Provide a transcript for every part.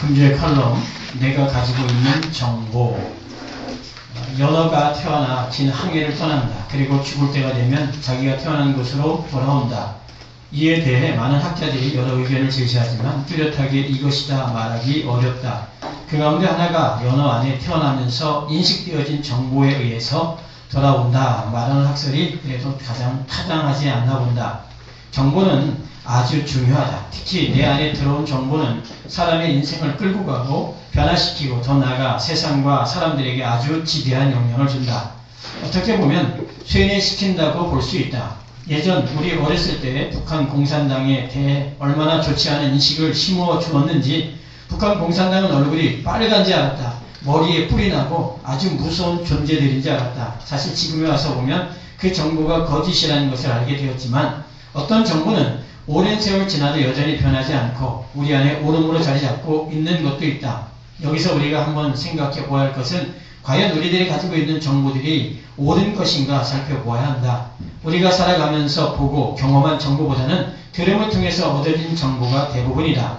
금주의 칼럼, 내가 가지고 있는 정보. 연어가 태어나 긴 항해를 떠난다. 그리고 죽을 때가 되면 자기가 태어난 곳으로 돌아온다. 이에 대해 많은 학자들이 여러 의견을 제시하지만 뚜렷하게 이것이다 말하기 어렵다. 그 가운데 하나가 연어 안에 태어나면서 인식되어진 정보에 의해서 돌아온다 말하는 학설이 그래도 가장 타당하지 않나 본다. 정보는 아주 중요하다. 특히 내 안에 들어온 정보는 사람의 인생을 끌고 가고 변화시키고 더 나아가 세상과 사람들에게 아주 지대한 영향을 준다. 어떻게 보면 쇠뇌시킨다고 볼 수 있다. 예전 우리 어렸을 때 북한 공산당에 대해 얼마나 좋지 않은 인식을 심어 주었는지 북한 공산당은 얼굴이 빨간지 알았다. 머리에 뿔이 나고 아주 무서운 존재들인지 알았다. 사실 지금에 와서 보면 그 정보가 거짓이라는 것을 알게 되었지만 어떤 정보는 오랜 세월 지나도 여전히 변하지 않고 우리 안에 오름으로 자리 잡고 있는 것도 있다. 여기서 우리가 한번 생각해 보아야 할 것은 과연 우리들이 가지고 있는 정보들이 옳은 것인가 살펴보아야 한다. 우리가 살아가면서 보고 경험한 정보보다는 들음을 통해서 얻어진 정보가 대부분이다.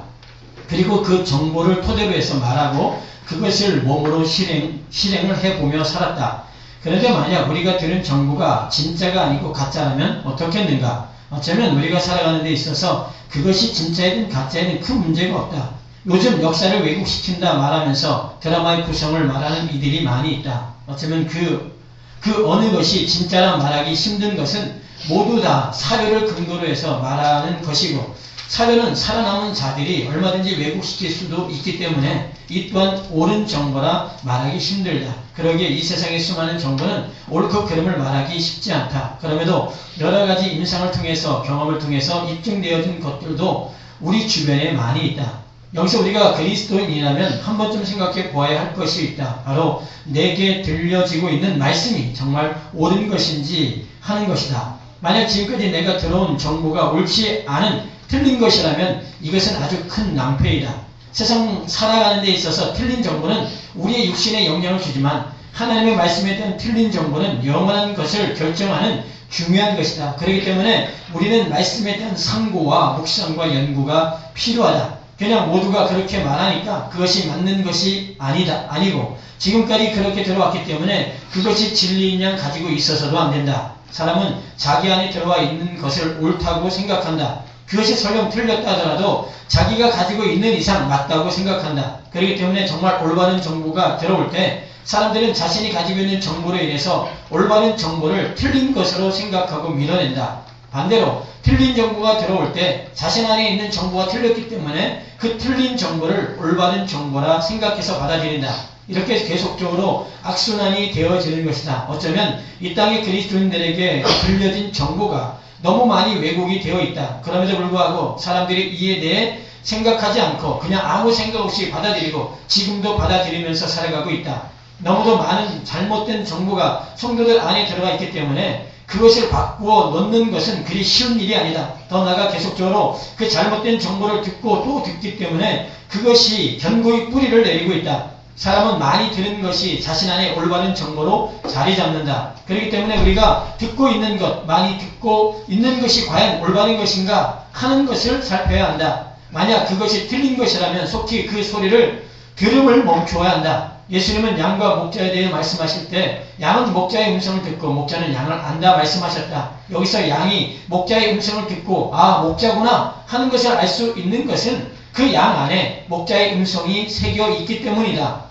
그리고 그 정보를 토대로 해서 말하고 그것을 몸으로 실행을 해보며 살았다. 그런데 만약 우리가 들은 정보가 진짜가 아니고 가짜라면 어떻게 했는가? 어쩌면 우리가 살아가는 데 있어서 그것이 진짜이든 가짜이든 큰 문제가 없다. 요즘 역사를 왜곡시킨다 말하면서 드라마의 구성을 말하는 이들이 많이 있다. 어쩌면 그 어느 것이 진짜라 말하기 힘든 것은 모두 다 사료를 근거로 해서 말하는 것이고 사료는 살아남은 자들이 얼마든지 왜곡시킬 수도 있기 때문에 이 또한 옳은 정보라 말하기 힘들다. 그러기에 이 세상의 수많은 정보는 옳고 그름을 말하기 쉽지 않다. 그럼에도 여러 가지 임상을 통해서 경험을 통해서 입증되어진 것들도 우리 주변에 많이 있다. 여기서 우리가 그리스도인이라면 한 번쯤 생각해 보아야 할 것이 있다. 바로 내게 들려지고 있는 말씀이 정말 옳은 것인지 하는 것이다. 만약 지금까지 내가 들어온 정보가 옳지 않은 틀린 것이라면 이것은 아주 큰 낭패이다. 세상 살아가는 데 있어서 틀린 정보는 우리의 육신에 영향을 주지만 하나님의 말씀에 대한 틀린 정보는 영원한 것을 결정하는 중요한 것이다. 그렇기 때문에 우리는 말씀에 대한 상고와 묵상과 연구가 필요하다. 그냥 모두가 그렇게 말하니까 그것이 맞는 것이 아니고 지금까지 그렇게 들어왔기 때문에 그것이 진리인 양 가지고 있어서도 안 된다. 사람은 자기 안에 들어와 있는 것을 옳다고 생각한다. 그것이 설령 틀렸다 하더라도 자기가 가지고 있는 이상 맞다고 생각한다. 그렇기 때문에 정말 올바른 정보가 들어올 때 사람들은 자신이 가지고 있는 정보로 인해서 올바른 정보를 틀린 것으로 생각하고 밀어낸다. 반대로 틀린 정보가 들어올 때 자신 안에 있는 정보가 틀렸기 때문에 그 틀린 정보를 올바른 정보라 생각해서 받아들인다. 이렇게 계속적으로 악순환이 되어지는 것이다. 어쩌면 이 땅의 그리스도인들에게 들려진 정보가 너무 많이 왜곡이 되어 있다. 그럼에도 불구하고 사람들이 이에 대해 생각하지 않고 그냥 아무 생각 없이 받아들이고 지금도 받아들이면서 살아가고 있다. 너무도 많은 잘못된 정보가 성도들 안에 들어가 있기 때문에 그것을 바꾸어 놓는 것은 그리 쉬운 일이 아니다. 더 나아가 계속적으로 그 잘못된 정보를 듣고 또 듣기 때문에 그것이 견고히 뿌리를 내리고 있다. 사람은 많이 들은 것이 자신 안에 올바른 정보로 자리 잡는다. 그렇기 때문에 우리가 듣고 있는 것, 많이 듣고 있는 것이 과연 올바른 것인가 하는 것을 살펴야 한다. 만약 그것이 틀린 것이라면 속히 그 소리를 들음을 멈춰야 한다. 예수님은 양과 목자에 대해 말씀하실 때 양은 목자의 음성을 듣고 목자는 양을 안다 말씀하셨다. 여기서 양이 목자의 음성을 듣고 아 목자구나 하는 것을 알 수 있는 것은 그 양 안에 목자의 음성이 새겨 있기 때문이다.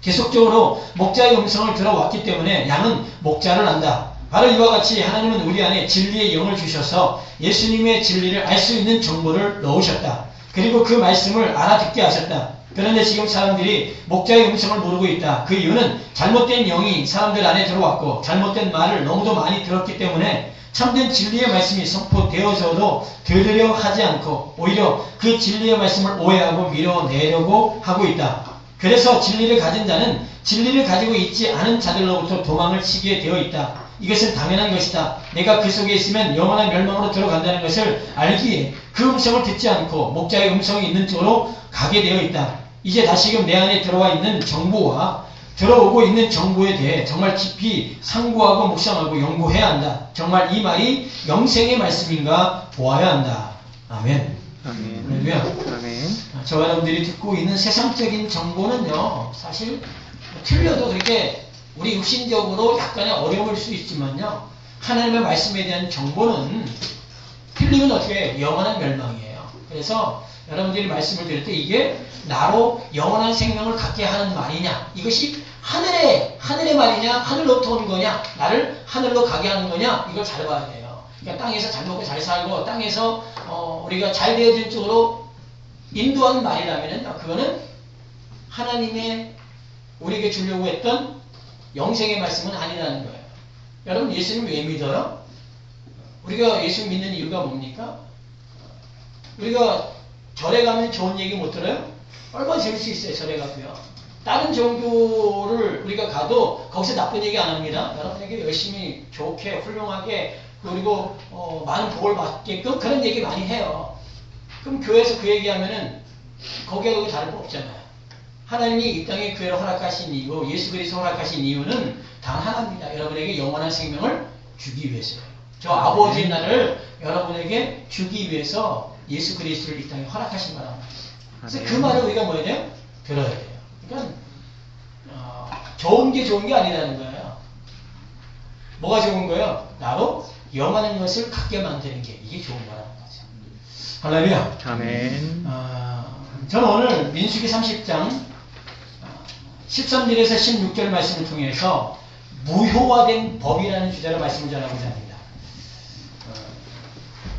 계속적으로 목자의 음성을 들어왔기 때문에 양은 목자를 안다. 바로 이와 같이 하나님은 우리 안에 진리의 영을 주셔서 예수님의 진리를 알 수 있는 정보를 넣으셨다. 그리고 그 말씀을 알아듣게 하셨다. 그런데 지금 사람들이 목자의 음성을 모르고 있다. 그 이유는 잘못된 영이 사람들 안에 들어왔고 잘못된 말을 너무도 많이 들었기 때문에 참된 진리의 말씀이 선포되어져도 들으려 하지 않고 오히려 그 진리의 말씀을 오해하고 밀어내려고 하고 있다. 그래서 진리를 가진 자는 진리를 가지고 있지 않은 자들로부터 도망을 치게 되어 있다. 이것은 당연한 것이다. 내가 그 속에 있으면 영원한 멸망으로 들어간다는 것을 알기에 그 음성을 듣지 않고 목자의 음성이 있는 쪽으로 가게 되어 있다. 이제 다시금 내 안에 들어와 있는 정보와 들어오고 있는 정보에 대해 정말 깊이 상고하고 묵상하고 연구해야 한다. 정말 이 말이 영생의 말씀인가 보아야 한다. 아멘. 할렐루야. 저와 여러분들이 듣고 있는 세상적인 정보는요, 사실 틀려도 그렇게 우리 육신적으로 약간의 어려움일 수 있지만요, 하나님의 말씀에 대한 정보는 틀리면 어떻게 해요? 영원한 멸망이에요. 그래서 여러분들이 말씀을 들을 때 이게 나로 영원한 생명을 갖게 하는 말이냐, 이것이 하늘의 말이냐, 하늘로부터 온 거냐, 나를 하늘로 가게 하는 거냐, 이걸 잘 봐야 돼요. 그러니까 땅에서 잘 먹고 잘 살고 땅에서 우리가 잘 되어질 쪽으로 인도하는 말이라면 그거는 하나님의 우리에게 주려고 했던 영생의 말씀은 아니라는 거예요. 여러분, 예수님 왜 믿어요? 우리가 예수 믿는 이유가 뭡니까? 우리가 절에 가면 좋은 얘기 못 들어요? 얼마나 재밌을 수 있어요, 절에 가도요. 다른 종교를 우리가 가도 거기서 나쁜 얘기 안 합니다. 여러분에게 열심히 좋게 훌륭하게 그리고 많은 복을 받게끔 그런 얘기 많이 해요. 그럼 교회에서 그 얘기하면은 거기하고 다를 거 없잖아요. 하나님이 이 땅에 교회를 허락하신 이유, 예수 그리스도 허락하신 이유는 단 하나입니다. 여러분에게 영원한 생명을 주기 위해서요. 저 아버지의 나라를 여러분에게 주기 위해서 예수 그리스도를 이 땅에 허락하신 거란 말이에요. 그래서 그 말을 우리가 뭐 해야 돼요? 들어야 돼요. 그러니까 좋은 게 아니라는 거예요. 뭐가 좋은 거예요? 나로 영원한 것을 갖게 만드는 게 이게 좋은 거라는 거죠. 할렐루야. 아멘. 저는 오늘 민수기 30장 13절에서 16절 말씀을 통해서 무효화된 법이라는 주제로 말씀을 전하고자 합니다.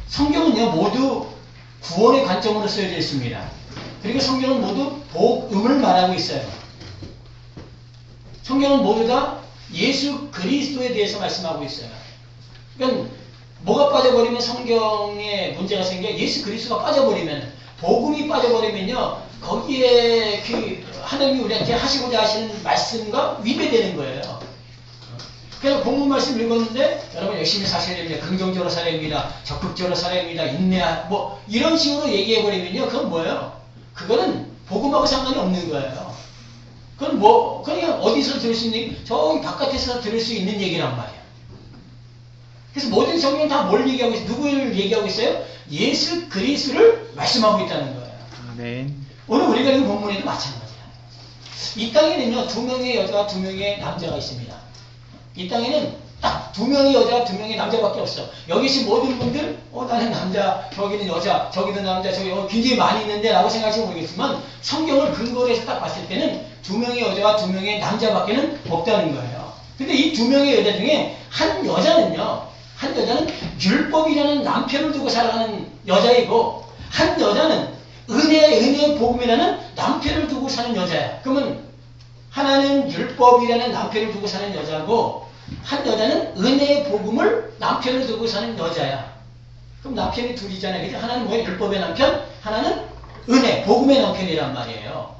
성경은요, 모두 구원의 관점으로 쓰여져 있습니다. 그리고 성경은 모두 복음을 말하고 있어요. 성경은 모두 다 예수 그리스도에 대해서 말씀하고 있어요. 그러니까 뭐가 빠져버리면 성경에 문제가 생겨? 예수 그리스도가 빠져버리면, 복음이 빠져버리면요, 거기에 그 하나님이 우리한테 하시고자 하시는 말씀과 위배되는 거예요. 그래서 본문 말씀 읽었는데 여러분 열심히 사셔야 됩니다. 긍정적으로 살아야 됩니다. 적극적으로 살아야 됩니다. 뭐 이런 식으로 얘기해버리면요, 그건 뭐예요? 그거는 복음하고 상관이 없는 거예요. 그건 뭐 그냥 어디서 들을 수 있는, 저기 바깥에서 들을 수 있는 얘기란 말이에요. 그래서 모든 성경은 다 뭘 얘기하고 있어요? 누구를 얘기하고 있어요? 예수 그리스도를 말씀하고 있다는 거예요. 아멘. 오늘 우리가 읽은 본문에도 마찬가지예요. 이 땅에는요, 2명의 여자와 2명의 남자가 있습니다. 이 땅에는 딱 2명의 여자와 2명의 남자밖에 없어. 여기 계신 모든 분들, 나는 남자, 저기는 여자, 저기는 남자, 저기 굉장히 많이 있는데 라고 생각하시면 모르겠지만, 성경을 근거로 해서 딱 봤을 때는 2명의 여자와 2명의 남자밖에는 없다는 거예요. 근데 이 2명의 여자 중에 한 여자는 율법이라는 남편을 두고 살아가는 여자이고, 한 여자는 은혜의 복음이라는 남편을 두고 사는 여자야. 그러면 하나는 율법이라는 남편을 두고 사는 여자고, 한 여자는 은혜의 복음을 남편을 두고 사는 여자야. 그럼 남편이 둘이잖아요. 그죠? 하나는 뭐예요? 율법의 남편, 하나는 은혜, 복음의 남편이란 말이에요.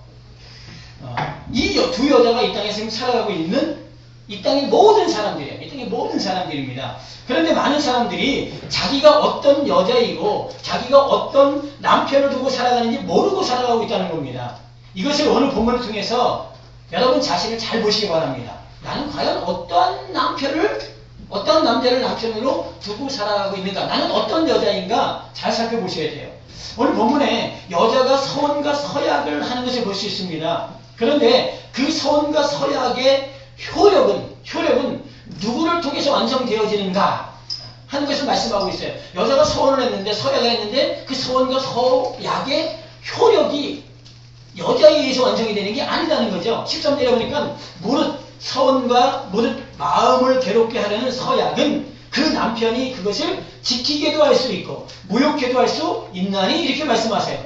이 두 여자가 이 땅에 지금 살아가고 있는 이 땅의 모든 사람들이에요. 이 땅의 모든 사람들입니다. 그런데 많은 사람들이 자기가 어떤 여자이고 자기가 어떤 남편을 두고 살아가는지 모르고 살아가고 있다는 겁니다. 이것을 오늘 본문을 통해서 여러분 자신을 잘 보시기 바랍니다. 나는 과연 어떠한 남자를 남편으로 두고 살아가고 있는가? 나는 어떤 여자인가? 잘 살펴보셔야 돼요. 오늘 본문에 여자가 서원과 서약을 하는 것을 볼 수 있습니다. 그런데 그 서원과 서약의 효력은 누구를 통해서 완성되어지는가 하는 것을 말씀하고 있어요. 여자가 서원을 했는데, 서약을 했는데 그 서원과 서약의 효력이 여자에 의해서 완성이 되는 게 아니라는 거죠. 13절에 보니까 서원과 마음을 괴롭게 하려는 서약은 그 남편이 그것을 지키게도 할 수 있고 무효케도 할 수 있나니, 이렇게 말씀하세요.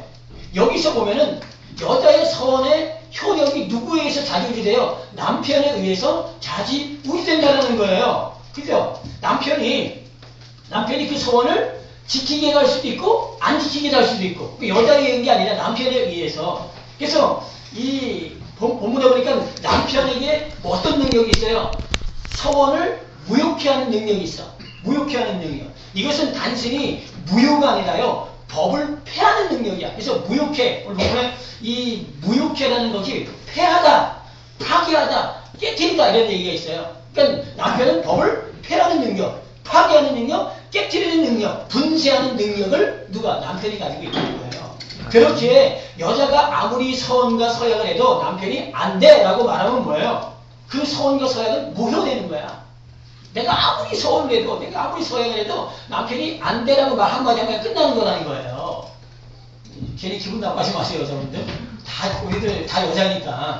여기서 보면은 여자의 서원의 효력이 누구에 의해서 좌지우지돼요? 남편에 의해서 좌지우지된다는 거예요. 그죠? 남편이 그 서원을 지키게 할 수도 있고 안 지키게 할 수도 있고, 그 여자에 의한 게 아니라 남편에 의해서. 그래서 이 본문에 보니까 남편에게 어떤 능력이 있어요? 서원을 무효케 하는 능력이 있어. 무효케 하는 능력. 이것은 단순히 무효가 아니라요, 법을 폐하는 능력이야. 그래서 무효케, 오늘 본문에 이 무효케라는 것이 폐하다, 파괴하다, 깨뜨리다, 이런 얘기가 있어요. 그러니까 남편은 법을 폐하는 능력, 파괴하는 능력, 깨뜨리는 능력, 분쇄하는 능력을 남편이 가지고 있다는 거예요. 그렇기에 여자가 아무리 서원과 서약을 해도 남편이 안 돼라고 말하면 뭐예요? 그 서원과 서약은 무효되는 거야. 내가 아무리 서원을 해도, 내가 아무리 서약을 해도 남편이 안 돼라고 말 한마디 하면 끝나는 거라는 거예요. 괜히 기분 나빠지 마세요, 여자분들. 우리들 다 여자니까.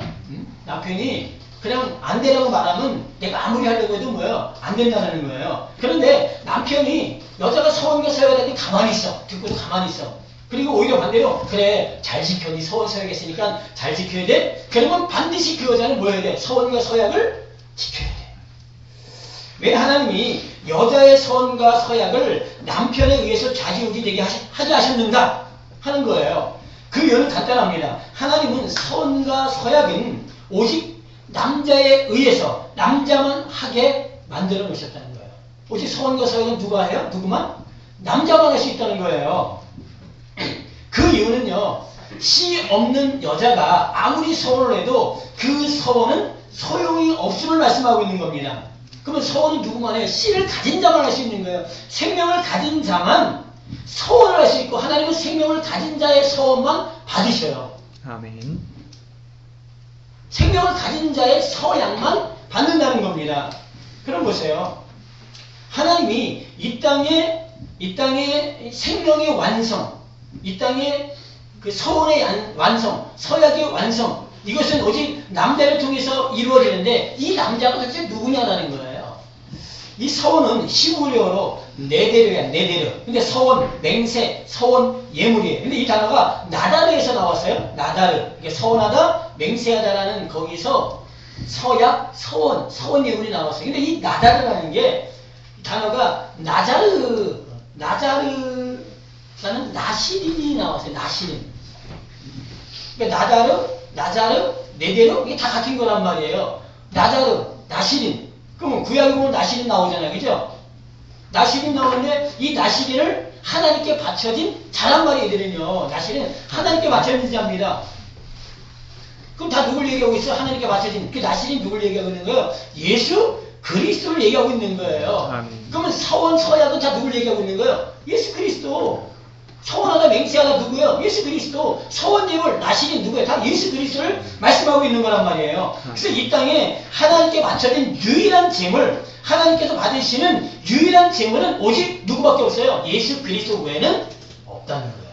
남편이 그냥 안 되라고 말하면 내가 아무리 하려고 해도 뭐예요? 안 된다는 거예요. 그런데 남편이 여자가 서원과 서약을 하는데 가만히 있어. 듣고도 가만히 있어. 그리고 오히려 반대로 그래 잘 지켜. 네 서원 서약 했으니까 잘 지켜야 돼. 그러면 반드시 그 여자는 뭐 해야 돼? 서원과 서약을 지켜야 돼. 왜 하나님이 여자의 서원과 서약을 남편에 의해서 좌지우지되게 하게 하셨는가 하는 거예요. 그 이유는 간단합니다. 하나님은 서원과 서약은 오직 남자에 의해서 남자만 하게 만들어 놓으셨다는 거예요. 오직 서원과 서약은 누가 해요? 누구만? 남자만 할 수 있다는 거예요. 그 이유는요. 씨 없는 여자가 아무리 서원을 해도 그 서원은 소용이 없음을 말씀하고 있는 겁니다. 그러면 서원은 누구만 해요? 씨를 가진 자만 할 수 있는 거예요. 생명을 가진 자만 서원을 할 수 있고 하나님은 생명을 가진 자의 서원만 받으셔요. 아멘. 생명을 가진 자의 서약만 받는다는 겁니다. 그럼 보세요. 하나님이 이 땅에 생명의 완성, 이 땅에 그 서원의 완성, 서약의 완성, 이것은 오직 남자를 통해서 이루어지는데 이 남자가 도대체 누구냐라는 거예요. 이 서원은 히브리어로 네데르야, 네데르. 근데 서원, 맹세, 서원, 예물이에요. 근데 이 단어가 나다르에서 나왔어요. 나다르. 이게 서원하다, 맹세하다라는 거기서 서약, 서원 예물이 나왔어요. 근데 이 나다르라는 게 단어가 나자르라는 나시린이 나왔어요. 나시린. 그러니까 나자르, 네데르 이게 다 같은 거란 말이에요. 나자르, 나시린. 그러면 구약에 보면 나시린 나오잖아요. 그죠? 나시린 나오는데 이 나시린을 하나님께 바쳐진 자란 말이 얘들은요. 나시린 하나님께 바쳐진 자입니다. 그럼 다 누굴 얘기하고 있어요? 하나님께 바쳐진 그 나시린 누굴 얘기하고 있는 거예요? 예수 그리스도를 얘기하고 있는 거예요. 아멘. 그러면 서원 서약은 다 누굴 얘기하고 있는 거예요? 예수 그리스도. 서원하다 맹세하다 누구예요? 예수 그리스도. 서원 예물 나시린 누구예요? 다 예수 그리스도를 말씀하고 있는 거란 말이에요. 그래서 이 땅에 하나님께 바쳐진 유일한 제물, 하나님께서 받으시는 유일한 제물은 오직 누구밖에 없어요? 예수 그리스도 외에는 없다는 거예요.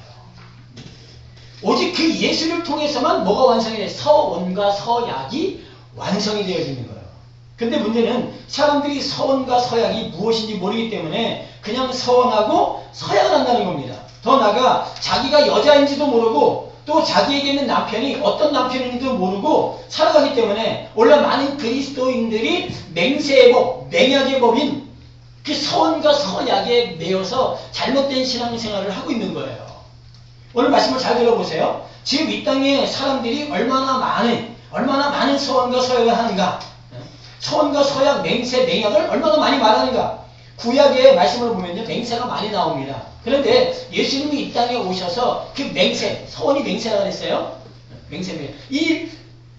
오직 그 예수를 통해서만 뭐가 완성이 돼요? 서원과 서약이 완성이 되어지는 거예요. 근데 문제는 사람들이 서원과 서약이 무엇인지 모르기 때문에 그냥 서원하고 서약을 한다는 겁니다. 더 나아가 자기가 여자인지도 모르고 또 자기에게 있는 남편이 어떤 남편인지도 모르고 살아가기 때문에 원래 많은 그리스도인들이 맹세의 법, 맹약의 법인 그 서원과 서약에 매여서 잘못된 신앙생활을 하고 있는 거예요. 오늘 말씀을 잘 들어보세요. 지금 이 땅에 사람들이 얼마나 많은 서원과 서약을 하는가? 서원과 서약, 맹세, 맹약을 얼마나 많이 말하는가? 구약의 말씀을 보면요, 맹세가 많이 나옵니다. 그런데 예수님이 이 땅에 오셔서 그 맹세, 서원이 맹세라 그랬어요? 맹세. 이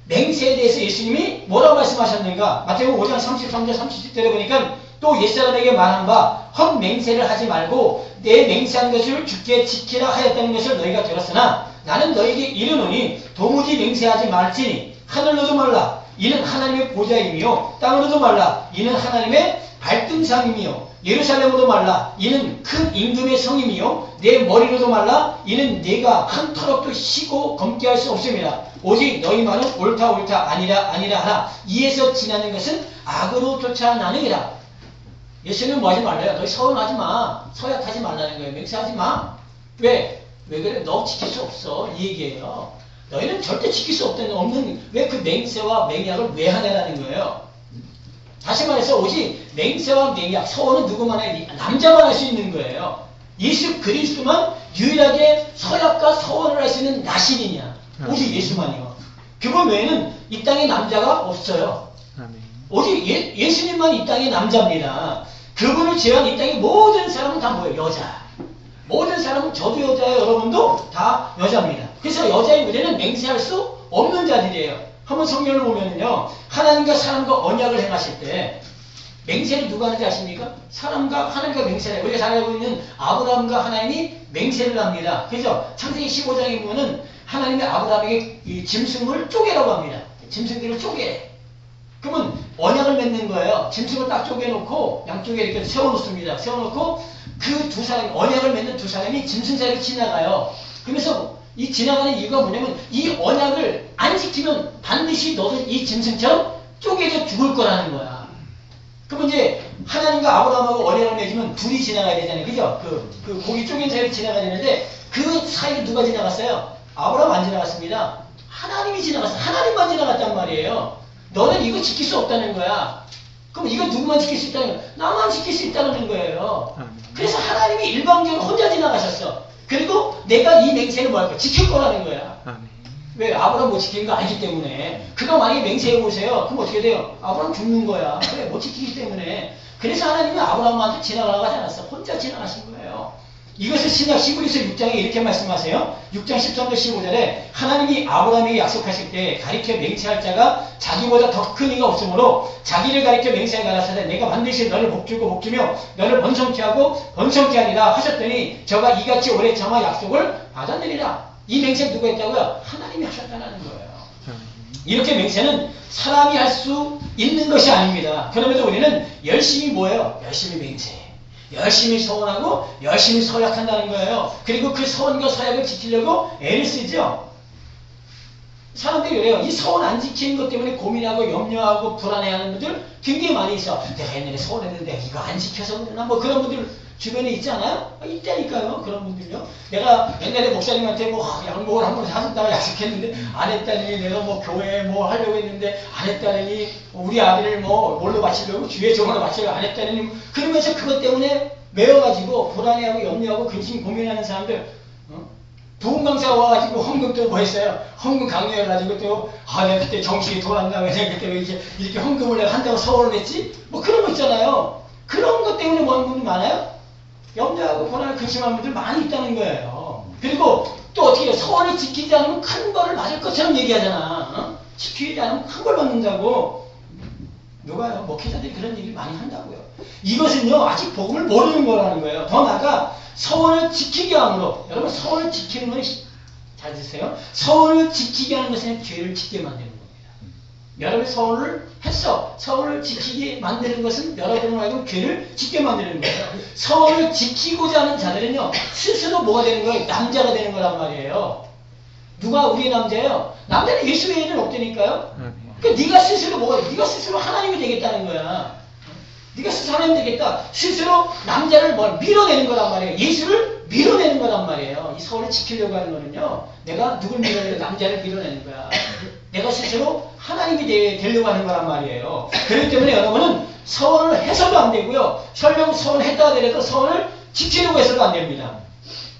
맹세에 대해서 예수님이 뭐라고 말씀하셨는가? 마태복음 5장 33절 37절에 보니까 또 옛사람에게 말한 바 헛맹세를 하지 말고 내 맹세한 것을 주께 지키라 하였다는 것을 너희가 들었으나 나는 너희에게 이르노니 도무지 맹세하지 말지니 하늘로도 말라 이는 하나님의 보좌이며 땅으로도 말라 이는 하나님의 발등상이며 예루살렘으로도 말라 이는 큰 임금의 성임이요 내 머리로도 말라 이는 내가 한 터럭도 쉬고 검게 할 수 없음이라 오직 너희 말은 옳다 아니라 하나 이에서 지나는 것은 악으로 쫓아나느니라. 예수님은 뭐 하지 말래요? 너희 서운하지 마. 서약하지 말라는 거예요. 맹세하지 마. 왜 그래? 너 지킬 수 없어. 이 얘기예요. 너희는 절대 지킬 수 없는 왜 그 맹세와 맹약을 왜 하냐라는 거예요. 다시 말해서 오직 맹세와 맹약, 서원은 누구만 해? 남자만 할 수 있는 거예요. 예수 그리스도만 유일하게 서약과 서원을 할 수 있는 나신이냐. 오직 예수만이요. 그분 외에는 이 땅에 남자가 없어요. 오직 예수님만 이 땅의 남자입니다. 그분을 제외한 이 땅의 모든 사람은 다 뭐예요? 여자. 모든 사람은 저도 여자예요. 여러분도 다 여자입니다. 그래서 여자의 무대는 맹세할 수 없는 자들이에요. 한번 성경을 보면요. 하나님과 사람과 언약을 행하실 때 맹세를 누가 하는지 아십니까? 사람과 하나님과 맹세를. 우리가 잘 알고 있는 아브라함과 하나님이 맹세를 합니다. 그래서 창세기 15장에 보면은 하나님이 아브라함에게 이 짐승을 쪼개라고 합니다. 짐승들을 쪼개. 그러면 언약을 맺는 거예요. 짐승을 딱 쪼개놓고 양쪽에 이렇게 세워놓습니다. 세워놓고 그 두 사람, 언약을 맺는 두 사람이 짐승 사이를 지나가요. 그러면서 이 지나가는 이유가 뭐냐면 이 언약을 안 지키면 반드시 너도 이 짐승처럼 쪼개져 죽을 거라는 거야. 그러면 이제 하나님과 아브라함하고 언약을 맺으면 둘이 지나가야 되잖아요. 그죠? 그 고기 쪼갠 사이를 지나가야 되는데 그 사이에 누가 지나갔어요? 아브라함 안 지나갔습니다. 하나님이 지나갔어요. 하나님만 지나갔단 말이에요. 너는 이거 지킬 수 없다는 거야. 그럼 이거 누구만 지킬 수 있다는 거야? 나만 지킬 수 있다는 거예요. 그래서 하나님이 일방적으로 혼자 지나가셨어. 그리고 내가 이 맹세를 뭐 할 거야? 지킬 거라는 거야. 왜? 아브라함 못 지키는 거 알기 때문에. 그가 만약에 맹세해보세요. 그럼 어떻게 돼요? 아브라함 죽는 거야. 왜? 못 지키기 때문에. 그래서 하나님이 아브라함한테 지나가라고 하지 않았어. 혼자 지나가신 거예요. 이것을 신약 히브리서 6장에 이렇게 말씀하세요. 6장 13절 15절에 하나님이 아브라함에게 약속하실 때 가리켜 맹세할 자가 자기보다 더 큰 이가 없으므로 자기를 가리켜 맹세하게 가라사대 내가 반드시 너를 복주고 복주며 너를 번성케 하고 번성케 하리라 하셨더니 저가 이같이 오래 참아 약속을 받았느니라. 이 맹세를 누가 했다고요? 하나님이 하셨다는 거예요. 이렇게 맹세는 사람이 할 수 있는 것이 아닙니다. 그러면서 우리는 열심히 뭐예요? 열심히 맹세. 열심히 서원하고 열심히 서약한다는 거예요. 그리고 그 서원과 서약을 지키려고 애를 쓰죠. 사람들이 그래요. 이 서원 안 지키는 것 때문에 고민하고 염려하고 불안해하는 분들 굉장히 많이 있어. 내가 옛날에 서원했는데 이거 안 지켜서 그러나 뭐 그런 분들 주변에 있지 않아요? 있다니까요. 그런 분들요. 내가 옛날에 목사님한테 뭐 양복을 한번 사준다고 약속했는데 안 했다니 내가 뭐 교회에 뭐 하려고 했는데 안 했다니 우리 아들을 뭐 뭘로 바치려고 주의 종으로 바치려고 안 했다니 그러면서 그것 때문에 매여가지고 불안해하고 염려하고 근심 고민하는 사람들 부흥 강사가 와가지고 헌금 또 뭐 했어요? 헌금 강요해가지고 또, 내가 그때 정신이 돌았나? 왜 내가 그때 왜 이렇게 헌금을 내가 한다고 서원을 했지? 뭐 그런 거 있잖아요. 그런 것 때문에 뭐 하는 분들 많아요? 염려하고 불안하고 근심하는 분들 많이 있다는 거예요. 그리고 또 어떻게 해요? 서원을 지키지 않으면 큰 벌을 맞을 것처럼 얘기하잖아. 지키지 않으면 큰 벌 받는다고. 누가요? 목회자들이 그런 얘기를 많이 한다고요. 이것은요, 아직 복음을 모르는 거라는 거예요. 더 나아가 서원을 지키게 함으로, 여러분 서원을 지키는 건 잘 드세요. 서원을 지키게 하는 것은 죄를 짓게 만드는 겁니다. 여러분이 서원을 했어. 서원을 지키게 만드는 것은 여러분을 알고 죄를 짓게 만드는 거예요. 서원을 지키고자 하는 자들은요, 스스로 뭐가 되는 거예요? 남자가 되는 거란 말이에요. 누가 우리의 남자예요? 남자는 예수 외에는 없다니까요. 그러니까 네가 스스로 뭐가 돼? 네가 스스로 하나님이 되겠다는 거야. 네가 스스로 하나님 되겠다. 스스로 남자를 밀어내는 거란 말이에요. 예수를 밀어내는 거란 말이에요. 이 서원을 지키려고 하는 거는요. 내가 누굴 밀어내요? 남자를 밀어내는 거야. 내가 스스로 하나님이 되려고 하는 거란 말이에요. 그렇기 때문에 여러분은 서원을 해서도 안 되고요. 설령 서원을 했다 하더라도 서원을 지키려고 해서도 안 됩니다.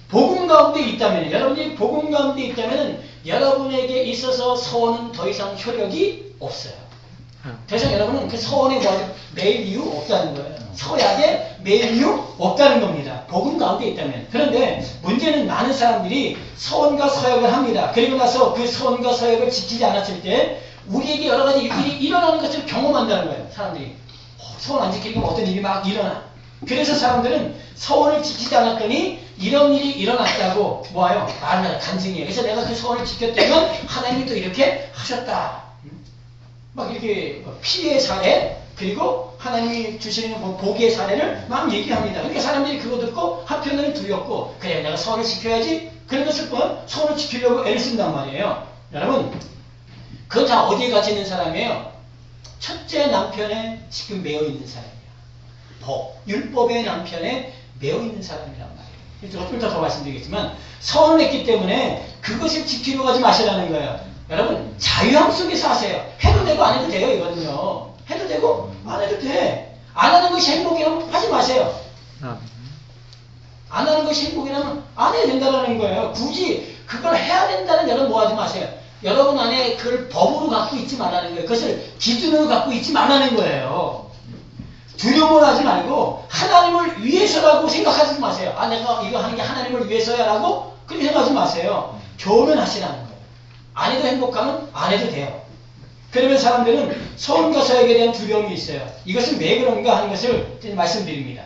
복음 가운데 있다면, 여러분이 복음 가운데 있다면 여러분에게 있어서 서원은 더 이상 효력이 없어요. 더 이상 여러분은 그 서원에 매일 이유 없다는 거예요. 서약에 매일 이유 없다는 겁니다. 복음 가운데 있다면. 그런데 문제는 많은 사람들이 서원과 서약을 합니다. 그리고 나서 그 서원과 서약을 지키지 않았을 때 우리에게 여러 가지 일이 일어나는 것을 경험한다는 거예요. 사람들이. 서원 안 지키니까 어떤 일이 막 일어나. 그래서 사람들은 서원을 지키지 않았더니 이런 일이 일어났다고 뭐예요? 말을 해요. 간증이에요. 그래서 내가 그 서원을 지켰다면 하나님이 또 이렇게 하셨다. 막 이렇게 피해의 사례 그리고 하나님이 주시는 복의 사례를 막 얘기합니다. 그러니까 사람들이 그거 듣고 한편으로는 두렵고 그래 내가 서원을 지켜야지 그러면서 서원을 지키려고 애를 쓴단 말이에요. 여러분 그거 다 어디에 갇혀 있는 사람이에요? 첫째 남편에 지금 매여 있는 사람이에요. 율법의 남편에 매여 있는 사람이란 말이에요. 조금 더 말씀드리겠지만 서원을 했기 때문에 그것을 지키려고 하지 마시라는 거예요. 여러분 자유함 속에서 하세요. 해도 되고 안 해도 돼요. 이거는요. 해도 되고 안 해도 돼. 안 하는 것이 행복이라면 하지 마세요. 안 하는 것이 행복이라면 안 해야 된다는 거예요. 굳이 그걸 해야 된다는 여러분 뭐 하지 마세요. 여러분 안에 그걸 법으로 갖고 있지 말라는 거예요. 그것을 기준으로 갖고 있지 말라는 거예요. 두려움을 하지 말고 하나님을 위해서라고 생각하지 마세요. 내가 이거 하는 게 하나님을 위해서야 라고 그렇게 생각하지 마세요. 교훈하시라는 거예요. 안 해도 행복하면 안 해도 돼요. 그러면 사람들은 서원과 서약에 대한 두려움이 있어요. 이것은 왜 그런가 하는 것을 말씀드립니다.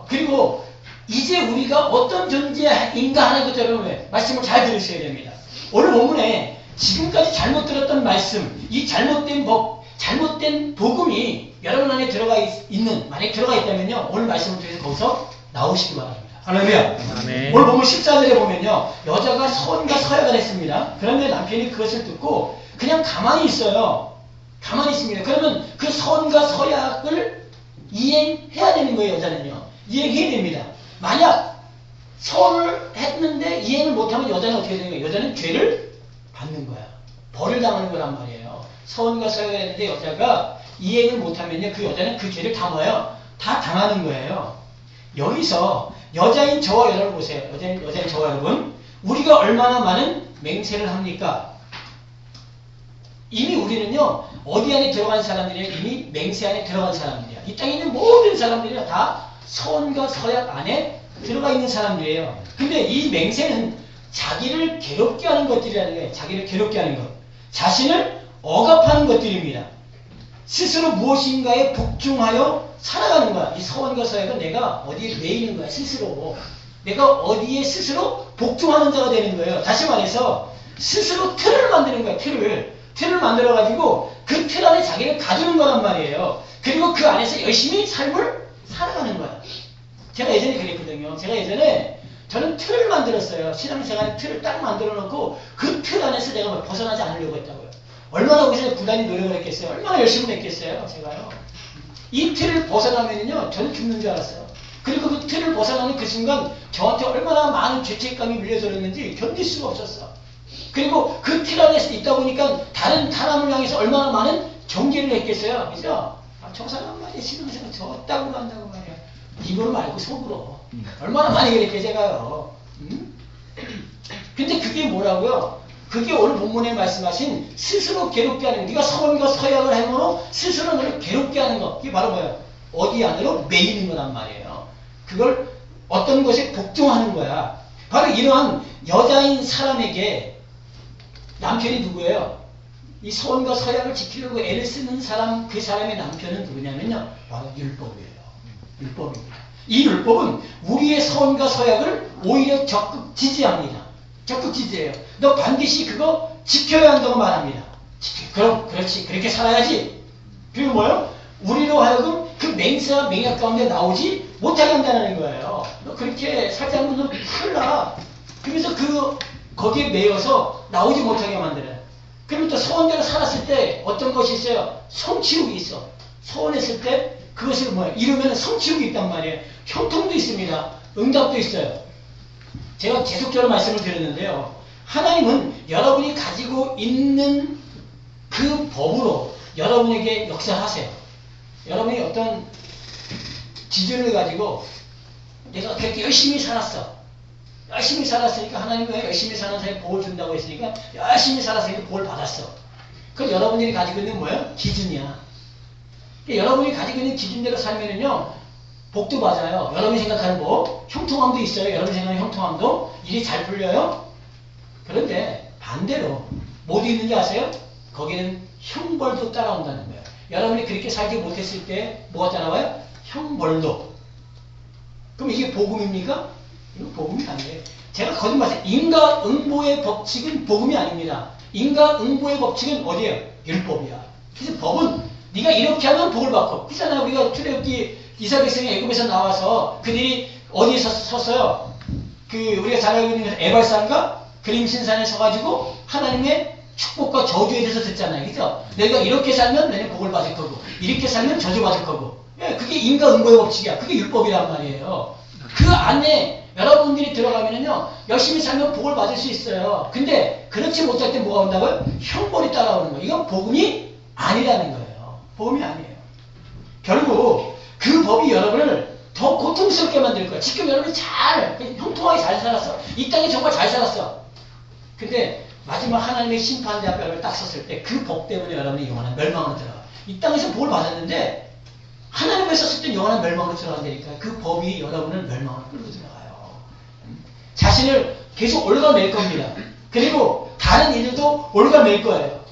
그리고 이제 우리가 어떤 존재인가 하는 것들을 말씀을 잘 들으셔야 됩니다. 오늘 본문에 지금까지 잘못 들었던 말씀, 이 잘못된 법, 잘못된 복음이 여러분 안에 들어가 있는, 만약에 들어가 있다면요, 오늘 말씀을 통해서 거기서 나오시기 바랍니다. 할렐루야. 아멘. 오늘 보면 14절에 보면요, 여자가 서원과 서약을 했습니다. 그런데 남편이 그것을 듣고 그냥 가만히 있어요. 가만히 있습니다. 그러면 그 서원과 서약을 이행해야 되는 거예요, 여자는요. 이행해야 됩니다. 만약 서원을 했는데 이행을 못하면 여자는 어떻게 되는 거예요? 여자는 죄를 받는 거야. 벌을 당하는 거란 말이에요. 서원과 서약을 했는데 여자가 이행을 못하면요, 그 여자는 그 죄를 다 뭐예요? 다 당하는 거예요. 여기서 여자인 저와 여러분 보세요. 여자인 저와 여러분, 우리가 얼마나 많은 맹세를 합니까? 이미 우리는요, 어디 안에 들어간 사람들이야? 이미 맹세 안에 들어간 사람들이야. 이 땅에 있는 모든 사람들이 다 서원과 서약 안에 들어가 있는 사람들이에요. 근데 이 맹세는 자기를 괴롭게 하는 것들이라는 거예요. 자기를 괴롭게 하는 것. 자신을 억압하는 것들입니다. 스스로 무엇인가에 복종하여 살아가는 거야. 이 서원과 서약은 내가 어디에 매이는 거야. 스스로. 내가 어디에 스스로 복종하는 자가 되는 거예요. 다시 말해서 스스로 틀을 만드는 거야. 틀을 만들어가지고 그 틀 안에 자기를 가두는 거란 말이에요. 그리고 그 안에서 열심히 삶을 살아가는 거야. 제가 예전에 그랬거든요. 저는 틀을 만들었어요. 신앙생활에 틀을 딱 만들어 놓고 그 틀 안에서 내가 벗어나지 않으려고 했다고요. 얼마나 거기서 부단히 노력을 했겠어요. 얼마나 열심히 했겠어요. 제가요. 이 틀을 벗어나면요, 저는 죽는 줄 알았어요. 그리고 그 틀을 벗어나는 그 순간 저한테 얼마나 많은 죄책감이 밀려들었는지 견딜 수가 없었어. 그리고 그 틀 안에서 있다 보니까 다른 사람을 향해서 얼마나 많은 경계를 했겠어요. 그죠? 저 사람 말이야, 신앙생활 저따구로 한다고 말이야. 입으로 말고 속으로. 얼마나 많이 그랬게 제가요. 근데 그게 뭐라고요? 그게 오늘 본문에 말씀하신 스스로 괴롭게 하는, 네가 서원과 서약을 함으로 스스로 너를 괴롭게 하는 것. 그게 바로 뭐예요? 어디 안으로 매이는 거란 말이에요. 그걸 어떤 것에 복종하는 거야. 바로 이러한 여자인 사람에게 남편이 누구예요? 이 서원과 서약을 지키려고 애를 쓰는 사람, 그 사람의 남편은 누구냐면요, 바로 율법이에요. 율법입니다. 이 율법은 우리의 서원과 서약을 오히려 적극 지지합니다. 적극 지지해요. 너 반드시 그거 지켜야 한다고 말합니다. 그럼 그렇지, 그렇게 살아야지. 그리고 뭐요? 우리로 하여금 그 맹세와 맹약 가운데 나오지 못하게 한다는 거예요. 너 그렇게 살지 않으면 너 큰일 나. 그래서 거기에 매여서 나오지 못하게 만들어요. 그럼 또 서원대로 살았을 때 어떤 것이 있어요? 성취욕이 있어. 서원했을 때 그것을 뭐예요? 이루면 성취욕이 있단 말이에요. 형통도 있습니다. 응답도 있어요. 제가 계속적으로 말씀을 드렸는데요. 하나님은 여러분이 가지고 있는 그 법으로 여러분에게 역사하세요. 여러분이 어떤 기준을 가지고 내가 그렇게 열심히 살았어. 열심히 살았으니까 하나님은 열심히 사는 사람에 복을 준다고 했으니까 열심히 살았으니까 복을 받았어. 그럼 여러분들이 가지고 있는 뭐예요? 기준이야. 여러분이 가지고 있는 기준대로 살면은요, 복도 맞아요. 여러분이 생각하는 복, 형통함도 있어요. 여러분이 생각하는 형통함도 일이 잘 풀려요. 그런데 반대로 뭐도 있는지 아세요? 거기는 형벌도 따라온다는 거예요. 여러분이 그렇게 살지 못했을 때 뭐가 따라와요? 형벌도. 그럼 이게 복음입니까? 이거 복음이 아니에요. 제가 거듭말해요. 인과응보의 법칙은 복음이 아닙니다. 인과응보의 법칙은 어디예요? 율법이야. 그래서 법은 네가 이렇게 하면 복을 받고. 그렇잖아요. 우리가 출애굽기 이스라엘 백성이 애굽에서 나와서 그들이 어디에 섰어요? 우리가 잘 알고 있는 에발산과 그림신산에 서가지고 하나님의 축복과 저주에 대해서 듣잖아요. 그죠? 내가 이렇게 살면 내가 복을 받을 거고, 이렇게 살면 저주받을 거고. 예, 그게 인과응보의 법칙이야. 그게 율법이란 말이에요. 그 안에 여러분들이 들어가면요, 열심히 살면 복을 받을 수 있어요. 근데 그렇지 못할 때 뭐가 온다고요? 형벌이 따라오는 거예요. 이건 복음이 아니라는 거예요. 복음이 아니에요. 결국 그 법이 여러분을 더 고통스럽게 만들 거예요. 지금 여러분이 형통하게 잘 살았어. 이 땅에 정말 잘 살았어. 근데 마지막 하나님의 심판대 앞에 여러분이 딱 섰을 때 그 법 때문에 여러분이 영원한 멸망으로 들어가. 이 땅에서 복을 받았는데 하나님에 섰을 때 영원한 멸망으로 들어간다니까. 그 법이 여러분을 멸망으로 끌고 들어가요. 자신을 계속 올가맬 겁니다. 그리고 다른 이들도 올가맬 거예요.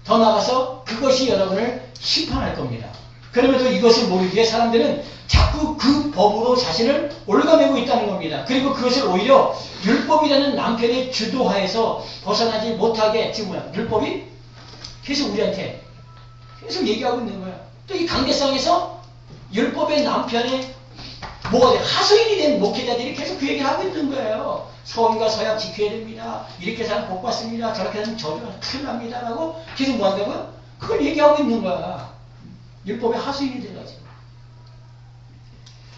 더 나아가서 그것이 여러분을 심판할 겁니다. 그럼에도 이것을 모르기에 사람들은 자꾸 그 법으로 자신을 올가매고 있다는 겁니다. 그리고 그것을 오히려 율법이라는 남편의 주도하에서 벗어나지 못하게 지금 뭐야? 율법이 계속 우리한테 계속 얘기하고 있는 거야. 또 이 강대상에서 율법의 남편의 뭐가 돼? 하소인이 된 목회자들이 계속 그 얘기를 하고 있는 거예요. 서원과 서약 지켜야 됩니다. 이렇게 살면 복 받습니다. 저렇게 하면 저주가 큰일 납니다. 라고 계속 뭐 한다고요? 그걸 얘기하고 있는 거야. 율법의 하소인이 돼가지고.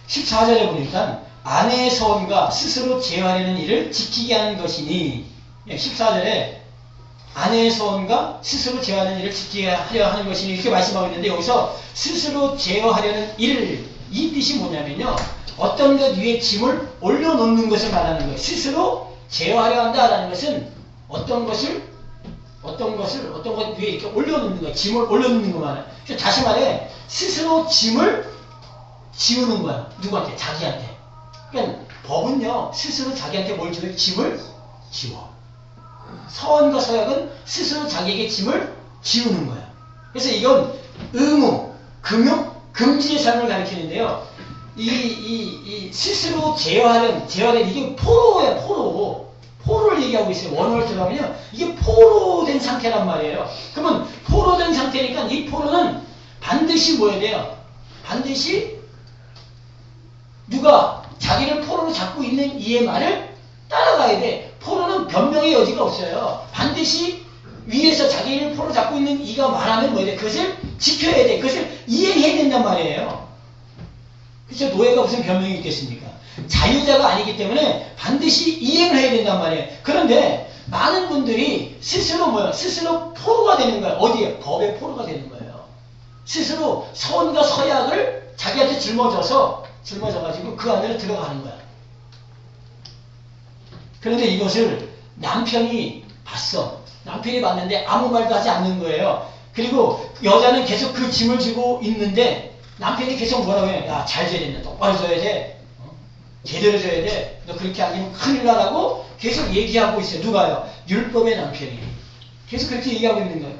14절에 보니까 아내의 서원과 스스로 제어하려는 일을 지키게 하는 것이니 14절에 아내의 서원과 스스로 제어하는 일을 지키게 하려 하는 것이니 이렇게 말씀하고 있는데 여기서 스스로 제어하려는 일, 이 뜻이 뭐냐면요. 어떤 것 위에 짐을 올려놓는 것을 말하는 거예요. 스스로 제어하려 한다라는 것은 어떤 것 위에 이렇게 올려놓는 거예요. 짐을 올려놓는 거 말이에요. 다시 말해, 스스로 짐을 지우는 거야. 누구한테? 자기한테. 그러니까 법은요, 스스로 자기한테 뭘 지워요? 짐을 지워. 서원과 서약은 스스로 자기에게 짐을 지우는 거야. 그래서 이건 의무, 금용, 금지의 삶을 가리키는데요. 이 스스로 제어하는 이게 포로야, 포로. 포로를 얘기하고 있어요. 원어를 들어가면요. 이게 포로된 상태란 말이에요. 그러면 포로된 상태니까 이 포로는 반드시 뭐 해야 돼요? 반드시 누가 자기를 포로로 잡고 있는 이의 말을 따라가야 돼. 포로는 변명의 여지가 없어요. 반드시 위에서 자기를 포로 잡고 있는 이가 말하면 뭐 해야 돼? 그것을 지켜야 돼. 그것을 이행해야 된단 말이에요. 그렇죠? 노예가 무슨 변명이 있겠습니까? 자유자가 아니기 때문에 반드시 이행을 해야 된단 말이에요. 그런데 많은 분들이 스스로 뭐야? 스스로 포로가 되는 거예요. 어디에? 법의 포로가 되는 거예요. 스스로 서원과 서약을 자기한테 짊어져가지고 그 안으로 들어가는 거야. 그런데 이것을 남편이 봤어. 남편이 봤는데 아무 말도 하지 않는 거예요. 그리고 여자는 계속 그 짐을 지고 있는데 남편이 계속 뭐라고 해요? 야, 잘 져야 된다. 똑바로 져야 돼. 제대로 져야 돼. 너 그렇게 안 하면 큰일 나라고 계속 얘기하고 있어요. 누가요? 율법의 남편이. 계속 그렇게 얘기하고 있는 거예요.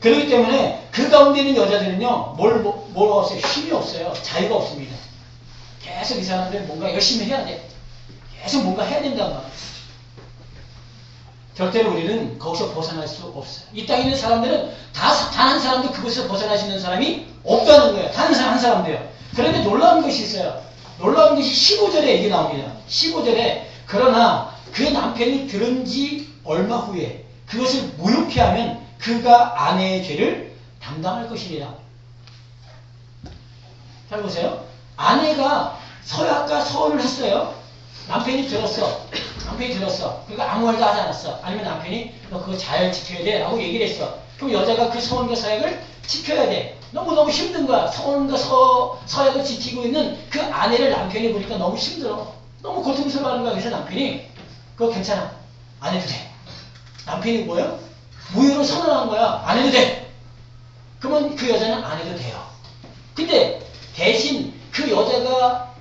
그렇기 때문에 그 가운데 있는 여자들은요, 뭐가 없어요? 힘이 없어요. 자유가 없습니다. 계속 이 사람들은 뭔가 열심히 해야 돼. 계속 뭔가 해야 된단 말이에요. 절대로 우리는 거기서 벗어날 수 없어요. 이 땅에 있는 사람들은 단 한 사람도 그곳에서 벗어날 수 있는 사람이 없다는 거예요. 단 한 사람도요. 그런데 놀라운 것이 있어요. 놀라운 것이 15절에 얘기 나옵니다. 15절에 그러나 그 남편이 들은 지 얼마 후에 그것을 무효케 하면 그가 아내의 죄를 담당할 것이니라. 잘 보세요. 아내가 서약과 서원을 했어요. 남편이 들었어. 그러니까 아무 말도 하지 않았어. 아니면 남편이 너 그거 잘 지켜야 돼 라고 얘기를 했어. 그럼 여자가 그 서원과 서약을 지켜야 돼. 너무너무 힘든 거야. 서원과 서약을 지키고 있는 그 아내를 남편이 보니까 너무 힘들어. 너무 고통스러워하는 거야. 그래서 남편이 그거 괜찮아. 안 해도 돼. 남편이 뭐예요? 무효로 선언한 거야. 안 해도 돼. 그러면 그 여자는 안 해도 돼요. 근데 대신 그 여자가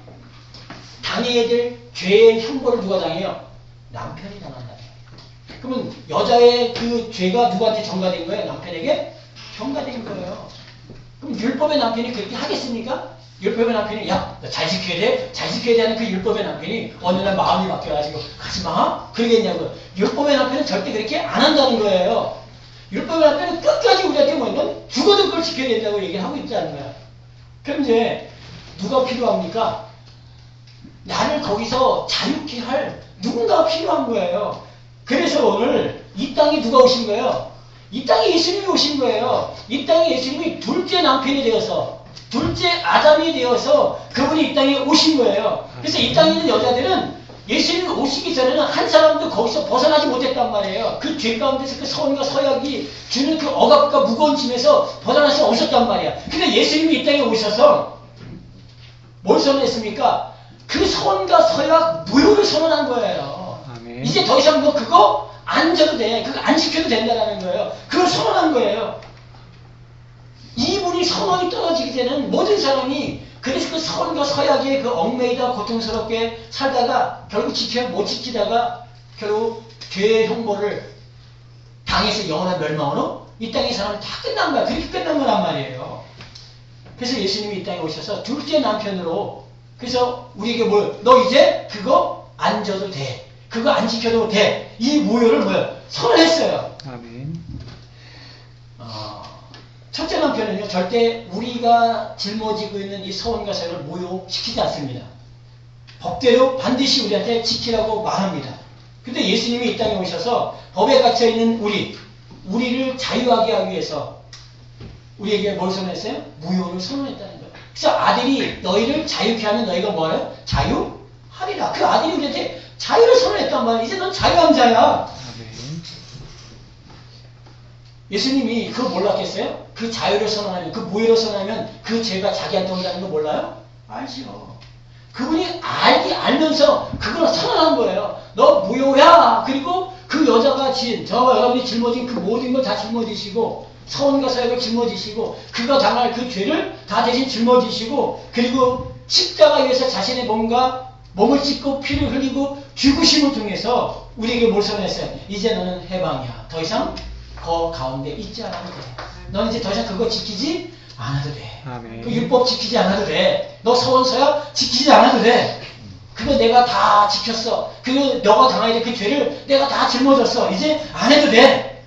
당해야 될 죄의 형벌을 누가 당해요? 남편이 당한다. 그러면 여자의 그 죄가 누구한테 전가된 거예요? 남편에게 전가된 거예요. 그럼 율법의 남편이 그렇게 하겠습니까? 율법의 남편이 야, 너 잘 지켜야 돼? 잘 지켜야 돼 하는 그 율법의 남편이 어느 날 마음이 바뀌어가지고 가지마? 그러겠냐고요. 율법의 남편은 절대 그렇게 안 한다는 거예요. 율법의 남편은 끝까지 우리한테 뭐냐면 죽어도 그걸 지켜야 된다고 얘기를 하고 있다는 거야. 그럼 이제 누가 필요합니까? 나를 거기서 자유케 할 누군가가 필요한 거예요. 그래서 오늘 이 땅에 누가 오신 거예요? 이 땅에 예수님이 오신 거예요. 이 땅에 예수님이 둘째 남편이 되어서 둘째 아담이 되어서 그분이 이 땅에 오신 거예요. 그래서 이 땅에 있는 여자들은 예수님이 오시기 전에는 한 사람도 거기서 벗어나지 못했단 말이에요. 그 죄 가운데서 그 서원과 서약이 주는 그 억압과 무거운 짐에서 벗어날 수 없었단 말이야. 근데 예수님이 이 땅에 오셔서 뭘 선언했습니까? 그 서원과 서약 무효를 선언한 거예요. 아멘. 이제 더 이상 뭐 그거 안 져도 돼. 그거 안 지켜도 된다는 거예요. 그걸 선언한 거예요. 이분이 선언이 떨어지기 전에는 모든 사람이 그래서 그 서원과 서약에 그 얽매이다 고통스럽게 살다가 결국 못 지키다가 결국 죄의 형벌을 장에서 영원한 멸망으로 이 땅의 사람은 다 끝난 거야. 그렇게 끝난 거란 말이에요. 그래서 예수님이 이 땅에 오셔서 둘째 남편으로 그래서 우리에게 너 이제 그거 안 져도 돼. 그거 안 지켜도 돼. 이 무효를 선언했어요. 아멘. 첫째 남편은요, 절대 우리가 짊어지고 있는 이 서원과 사역을 무효시키지 않습니다. 법대로 반드시 우리한테 지키라고 말합니다. 근데 예수님이 이 땅에 오셔서 법에 갇혀있는 우리를 자유하게 하기 위해서 우리에게 뭘 선언했어요? 무효를 선언했다는 거예요. 그래서 아들이 너희를 자유케 하면 너희가 뭐하래요? 자유하리라. 그 아들이 우리한테 자유를 선언했단 말이에요. 이제 넌 자유한 자야. 예수님이 그거 몰랐겠어요? 그 자유를 선언하면, 그 무효를 선언하면 그 죄가 자기한테 온다는 거 몰라요? 알죠. 그분이 알면서 그걸 선언한 거예요. 너 무효야. 그리고 그 여자가 저와 여러분이 짊어진 그 모든 걸 다 짊어지시고 서원과 사역을 짊어지시고 그가 당할 그 죄를 다 대신 짊어지시고 그리고 십자가 위에서 자신의 몸을 찢고 피를 흘리고 죽으심을 통해서 우리에게 뭘 선언했어요? 이제 너는 해방이야. 더 이상 그 가운데 있지 않아도 돼. 넌 이제 더 이상 그거 지키지 않아도 돼. 아멘. 그 율법 지키지 않아도 돼. 너 서원서야 지키지 않아도 돼. 그거 내가 다 지켰어. 너가 당해야 될 그 죄를 내가 다 짊어졌어. 이제 안 해도 돼.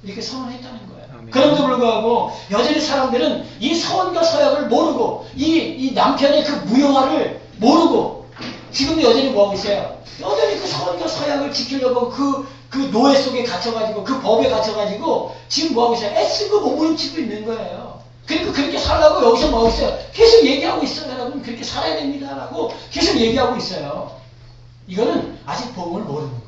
이렇게 선언했다는 거예요. 아멘. 그럼에도 불구하고 여전히 사람들은 이 서원과 서약을 모르고 이 남편의 그 무효화를 모르고 지금도 여전히 뭐하고 있어요? 여전히 그 서원과 서약을 지키려고 그 노예 속에 갇혀가지고 그 법에 갇혀가지고 지금 뭐하고 있어요? 애쓰고 몸부림치고 있는 거예요. 그러니까 그렇게 살라고 여기서 뭐하고 있어요? 계속 얘기하고 있어요. 여러분 그렇게 살아야 됩니다 라고 계속 얘기하고 있어요. 이거는 아직 복음을 모르는 거예요.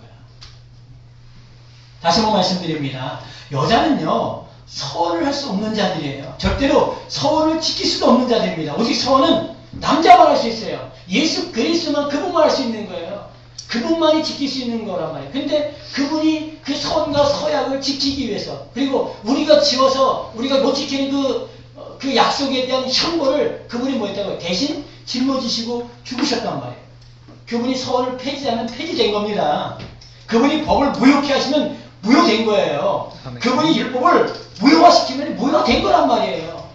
다시 한번 말씀드립니다. 여자는요 서원을 할 수 없는 자들이에요. 절대로 서원을 지킬 수도 없는 자들입니다. 오직 서원은 남자만 할 수 있어요. 예수 그리스도만 그분만 할 수 있는 거예요. 그분만이 지킬 수 있는 거란 말이에요. 근데 그분이 그 서원과 서약을 지키기 위해서 그리고 우리가 지어서 우리가 못 지키는 그 약속에 대한 형벌을 그분이 뭐 했다고요? 대신 짊어지시고 죽으셨단 말이에요. 그분이 서원을 폐지하면 폐지된 겁니다. 그분이 법을 무효케 하시면 무효된 거예요. 아멘. 그분이 율법을 무효화시키면 무효화된 거란 말이에요.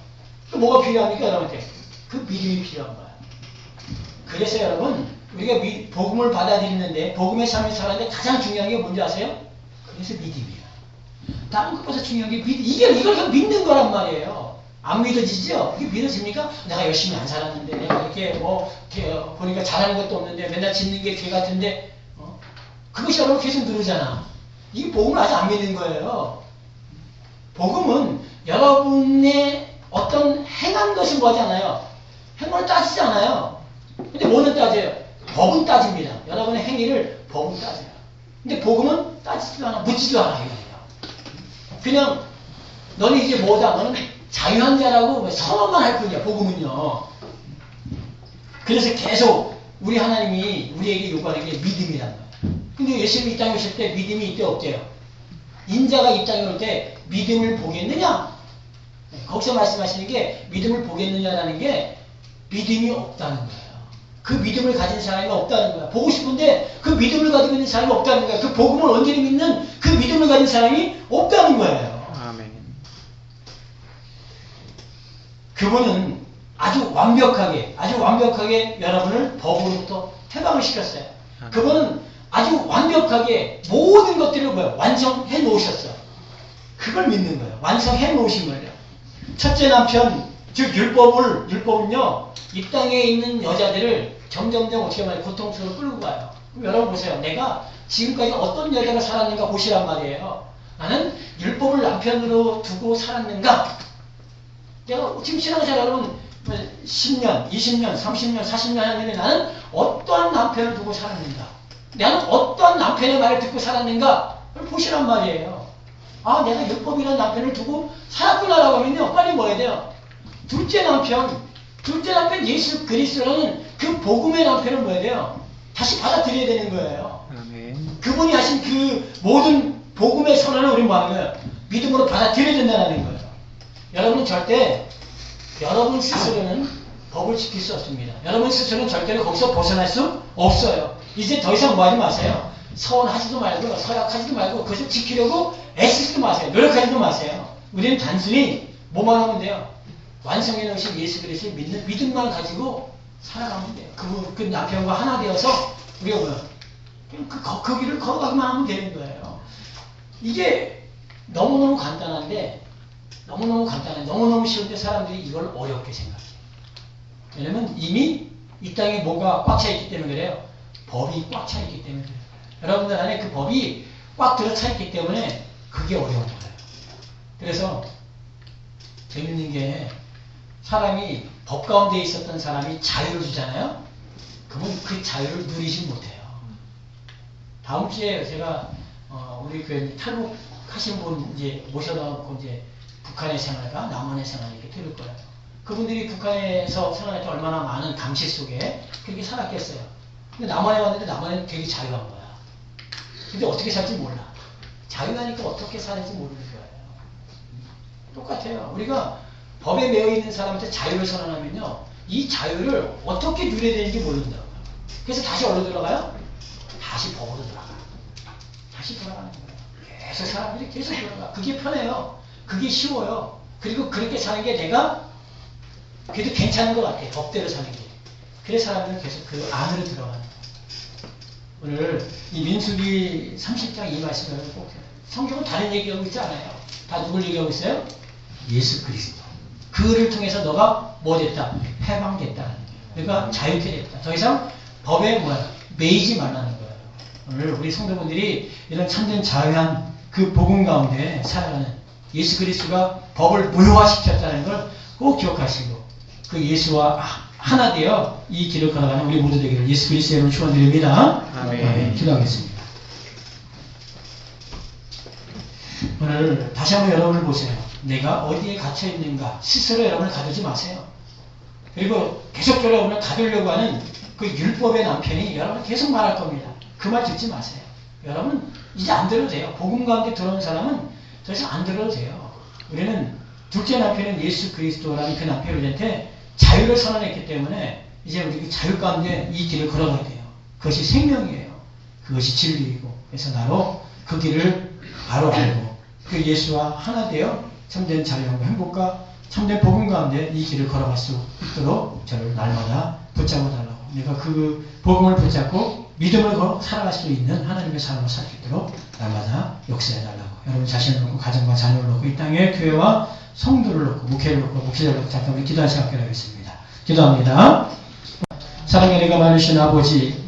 그 뭐가 필요합니까 여러분한테? 그 믿음이 필요한 거예요. 그래서 여러분 우리가 복음을 받아들이는데 복음의 삶을 살아는데 가장 중요한 게 뭔지 아세요? 그래서 믿음이에요. 다른 것보다 중요한 게 이걸 믿는 거란 말이에요. 안 믿어지죠? 이게 믿어집니까? 내가 열심히 안 살았는데 내가 이렇게 보니까 잘하는 것도 없는데 맨날 짓는 게 개 같은데 그것이 여러분 계속 누르잖아. 이게 복음을 아직 안 믿는 거예요. 복음은 여러분의 어떤 행한 것을 뭐하지 않아요. 행동을 따지지 않아요. 근데 뭐는 따져요? 법은 따집니다. 여러분의 행위를 법은 따져요. 근데 복음은 따지지도 않아. 묻지도 않아요. 그냥 너는 이제 뭐다. 너는 자유한 자라고 선언만 할 뿐이야. 복음은요. 그래서 계속 우리 하나님이 우리에게 요구하는 게 믿음이란 말이에요. 근데 예수님이 이 땅에 오실 때 믿음이 있대 없대요? 인자가 이 땅에 올 때 믿음을 보겠느냐? 거기서 말씀하시는 게 믿음을 보겠느냐라는 게 믿음이 없다는 거예요. 그 믿음을 가진 사람이 없다는 거야. 보고 싶은데 그 믿음을 가지고 있는 사람이 없다는 거야. 그 복음을 온전히 믿는 그 믿음을 가진 사람이 없다는 거예요. 아멘. 그분은 아주 완벽하게 여러분을 법으로부터 해방을 시켰어요. 아멘. 그분은 아주 완벽하게 모든 것들을 완성해 놓으셨어. 그걸 믿는 거예요. 완성해 놓으신 거예요. 첫째 남편, 즉 율법은요, 이 땅에 있는 여자들을 점점점 어떻게 말해요? 고통스러워 끌고 가요. 그럼 여러분 보세요. 내가 지금까지 어떤 여자가 살았는가 보시란 말이에요. 나는 율법을 남편으로 두고 살았는가? 내가 지금 신앙생활 여러분 10년, 20년, 30년, 40년 하는데 나는 어떠한 남편을 두고 살았는가? 나는 어떠한 남편의 말을 듣고 살았는가? 그걸 보시란 말이에요. 아, 내가 율법이라는 남편을 두고 살았구나라고 하면요. 빨리 뭐 해야 돼요? 둘째 남편 예수 그리스도라는 그 복음의 남편을 뭐 해야 돼요? 다시 받아들여야 되는 거예요. 아멘. 그분이 하신 그 모든 복음의 선언을 우리 뭐 하는 거예요? 믿음으로 받아들여야 된다는 거예요. 여러분은 절대 여러분 스스로는 법을 지킬 수 없습니다. 여러분 스스로는 절대로 거기서 벗어날 수 없어요. 이제 더 이상 뭐 하지 마세요. 서원하지도 말고 서약하지도 말고 그것을 지키려고 애쓰지도 마세요. 노력하지도 마세요. 우리는 단순히 뭐만 하면 돼요. 완성해 놓으신 예수 그리스도를 믿는 믿음만 가지고 살아가면 돼요. 그 남편과 하나 되어서 우리가 뭐야? 그 길을 걸어가기만 하면 되는 거예요. 이게 너무너무 간단한데 너무너무 쉬운데 사람들이 이걸 어렵게 생각해요. 왜냐면 이미 이 땅에 뭐가 꽉 차 있기 때문에 그래요. 법이 꽉 차 있기 때문에 그래요. 여러분들 안에 그 법이 꽉 들어차 있기 때문에 그게 어려운 거예요. 그래서 재밌는 게 사람이 법 가운데 있었던 사람이 자유를 주잖아요. 그러면 그 자유를 누리지 못해요. 다음 주에 제가 우리 교회 탈북하신 분 이제 모셔놓고 이제 북한의 생활과 남한의 생활 이렇게 들을 거예요. 그분들이 북한에서 생활할 때 얼마나 많은 감시 속에 그렇게 살았겠어요. 근데 남한에 왔는데 남한에는 되게 자유한 거야. 근데 어떻게 살지 몰라. 자유하니까 어떻게 사는지 모르는 거예요. 똑같아요. 우리가 법에 매여 있는 사람한테 자유를 선언하면요. 이 자유를 어떻게 누려야 되는지 모른다고요. 그래서 다시 어디로 들어가요? 다시 법으로 들어가요. 다시 돌아가는 거예요. 계속 사람들이 계속 돌아가. 그게 편해요. 그게 쉬워요. 그리고 그렇게 사는 게 내가 그래도 괜찮은 것 같아요. 법대로 사는 게. 그래서 사람들은 계속 그 안으로 들어가는 거예요. 오늘 이 민수기 30장 이 말씀을 꼭 성경은 다른 얘기하고 있지 않아요. 다 누굴 얘기하고 있어요? 예수 그리스도. 그를 통해서 너가 뭐 됐다? 해방됐다. 그러니까 자유케 됐다. 더 이상 법에 매이지 말라는 거예요. 오늘 우리 성도분들이 이런 참된 자유한 그 복음 가운데 살아가는 예수 그리스도가 법을 무효화시켰다는 걸 꼭 기억하시고 그 예수와 하나 되어 이 길을 걸어가는 우리 모두 되기를 예수 그리스도의 이름으로 축원드립니다. 아멘. 기도하겠습니다. 오늘 다시 한번 여러분을 보세요. 내가 어디에 갇혀 있는가 스스로 여러분을 가두지 마세요. 그리고 계속적으로 여러분을 가두려고 하는 그 율법의 남편이 여러분 계속 말할 겁니다. 그 말 듣지 마세요. 여러분 이제 안 들어도 돼요. 복음 가운데 들어온 사람은 더 이상 안 들어도 돼요. 우리는 둘째 남편은 예수 그리스도라는 그 남편 우리한테 자유를 선언했기 때문에 이제 우리 그 자유 가운데 이 길을 걸어가야 돼요. 그것이 생명이에요. 그것이 진리이고 그래서 나로 그 길을 바로 알고 그 예수와 하나 되어 참된 자유와 행복과 참된 복음 가운데 이 길을 걸어갈 수 있도록 저를 날마다 붙잡아 달라고. 내가 그 복음을 붙잡고 믿음을 걸어 살아갈 수 있는 하나님의 삶을 살 수 있도록 날마다 역사해 달라고. 여러분 자신을 놓고 가정과 자녀를 놓고 이 땅의 교회와 성도를 놓고 목회를 놓고 목회자를 놓고 잠깐 우리 기도할 시간 갖도록하겠습니다. 기도합니다. 사랑의 은혜가 많으신 아버지,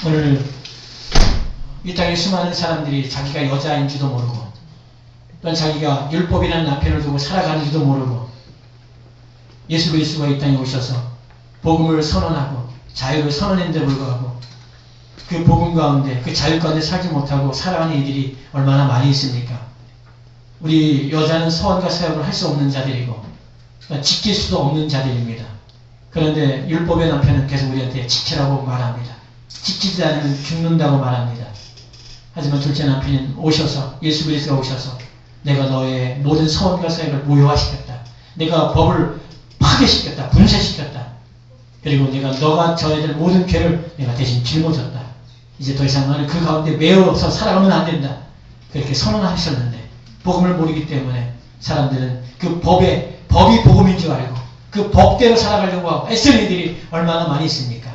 오늘 이 땅에 수많은 사람들이 자기가 여자인 줄도 모르고 또한 자기가 율법이라는 남편을 두고 살아가는 줄도 모르고 예수 그리스도가 이 땅에 오셔서 복음을 선언하고 자유를 선언했는데 불구하고 그 복음 가운데 그 자유 가운데 살지 못하고 살아가는 이들이 얼마나 많이 있습니까? 우리 여자는 서원과 사역을 할 수 없는 자들이고 지킬 수도 없는 자들입니다. 그런데 율법의 남편은 계속 우리한테 지키라고 말합니다. 지키지 않으면 죽는다고 말합니다. 하지만 둘째 남편은 오셔서 예수 그리스도가 오셔서 내가 너의 모든 서원과 사역을 무효화시켰다. 내가 법을 파괴시켰다. 분쇄시켰다. 그리고 내가 너가 저희들 모든 죄를 내가 대신 짊어졌다. 이제 더 이상 너는 그 가운데 매어서 살아가면 안 된다. 그렇게 선언하셨는데 복음을 모르기 때문에 사람들은 그 법이 복음인 줄 알고 그 법대로 살아가려고 하고 애쓰는 이들이 얼마나 많이 있습니까?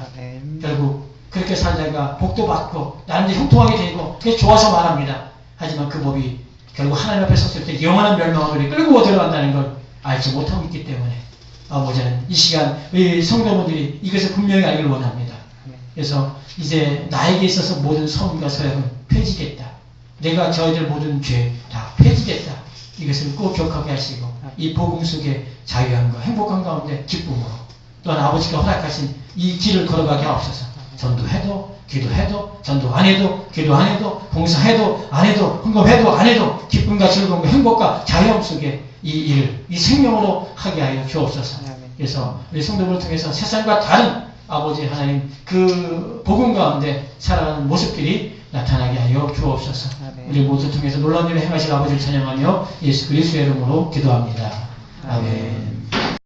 결국 그렇게 살다가 복도 받고 나름대로 형통하게 되고 그게 좋아서 말합니다. 하지만 그 법이 결국 하나님 앞에 섰을 때 영원한 멸망을 끌고 들어간다는 걸 알지 못하고 있기 때문에 아버지는 이 시간 우리 성도분들이 이것을 분명히 알기를 원합니다. 그래서 이제 나에게 있어서 모든 선과 서약은 폐지됐다. 내가 저희들 모든 죄 다 폐지됐다. 이것을 꼭 기억하게 하시고 이 복음 속에 자유함과 행복한 가운데 기쁨으로 또한 아버지가 허락하신 이 길을 걸어가게 하옵소서. 전도해도 기도해도 전도 안 해도 기도 안 해도 봉사해도 안 해도 헌금해도 안 해도 기쁨과 즐거움과 행복과 자유함 속에 이 일을 이 생명으로 하게 하여 주옵소서. 그래서 우리 성도를 통해서 세상과 다른 아버지 하나님 그 복음 가운데 살아가는 모습들이 나타나게 하여 주옵소서. 우리 모두 통해서 놀라운 일을 행하실 아버지를 찬양하며 예수 그리스도의 이름으로 기도합니다. 아멘.